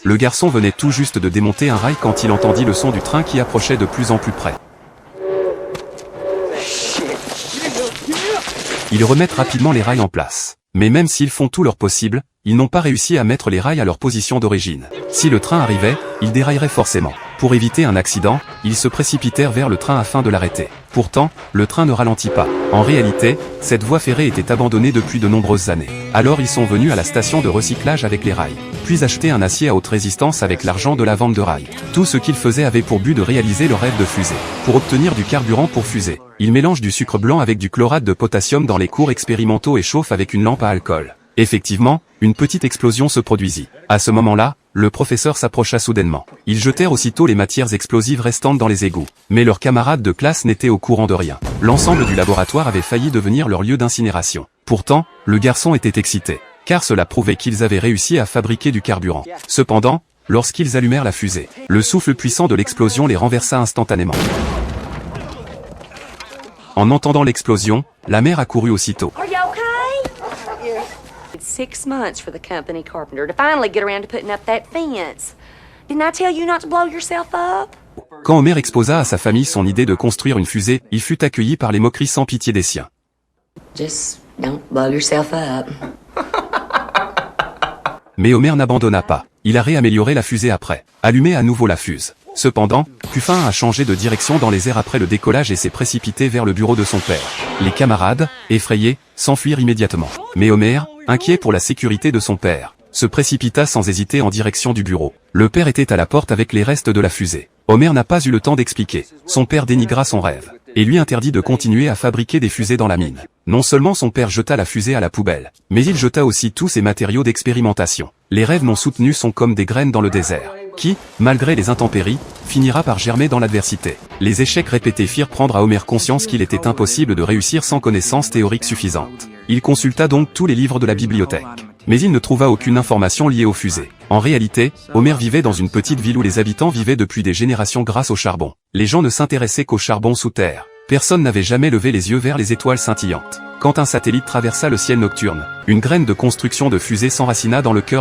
Le garçon venait tout juste de démonter un rail quand il entendit le son du train qui approchait de plus en plus près. Ils remettent rapidement les rails en place. Mais même s'ils font tout leur possible, ils n'ont pas réussi à mettre les rails à leur position d'origine. Si le train arrivait, ils dérailleraient forcément. Pour éviter un accident, ils se précipitèrent vers le train afin de l'arrêter. Pourtant, le train ne ralentit pas. En réalité, cette voie ferrée était abandonnée depuis de nombreuses années. Alors ils sont venus à la station de recyclage avec les rails, puis acheter un acier à haute résistance avec l'argent de la vente de rails. Tout ce qu'ils faisaient avait pour but de réaliser leur rêve de fusée. Pour obtenir du carburant pour fusée, ils mélangent du sucre blanc avec du chlorate de potassium dans les cours expérimentaux et chauffent avec une lampe à alcool. Effectivement, une petite explosion se produisit. À ce moment-là, le professeur s'approcha soudainement. Ils jetèrent aussitôt les matières explosives restantes dans les égouts. Mais leurs camarades de classe n'étaient au courant de rien. L'ensemble du laboratoire avait failli devenir leur lieu d'incinération. Pourtant, le garçon était excité, car cela prouvait qu'ils avaient réussi à fabriquer du carburant. Cependant, lorsqu'ils allumèrent la fusée, le souffle puissant de l'explosion les renversa instantanément. En entendant l'explosion, la mère accourut aussitôt. It's 6 months for the company carpenter to finally get around to putting up that fence. Didn't I tell you not to blow yourself up? Quand Homer exposa à sa famille son idée de construire une fusée, il fut accueilli par les moqueries sans pitié des siens. Just don't blow yourself up. Mais Homer n'abandonna pas. Il a réamélioré la fusée après. Allumé à nouveau la fuse. Cependant, Puffin a changé de direction dans les airs après le décollage et s'est précipité vers le bureau de son père. Les camarades, effrayés, s'enfuirent immédiatement. Mais Homer, inquiet pour la sécurité de son père, se précipita sans hésiter en direction du bureau. Le père était à la porte avec les restes de la fusée. Homer n'a pas eu le temps d'expliquer. Son père dénigra son rêve, et lui interdit de continuer à fabriquer des fusées dans la mine. Non seulement son père jeta la fusée à la poubelle, mais il jeta aussi tous ses matériaux d'expérimentation. Les rêves non soutenus sont comme des graines dans le désert, qui, malgré les intempéries, finira par germer dans l'adversité. Les échecs répétés firent prendre à Homer conscience qu'il était impossible de réussir sans connaissances théoriques suffisantes. Il consulta donc tous les livres de la bibliothèque. Mais il ne trouva aucune information liée aux fusées. En réalité, Homer vivait dans une petite ville où les habitants vivaient depuis des générations grâce au charbon. Les gens ne s'intéressaient qu'au charbon sous terre. Personne n'avait jamais levé les yeux vers les étoiles scintillantes. Quand un satellite traversa le ciel nocturne, une graine de construction de fusée s'enracina dans le cœur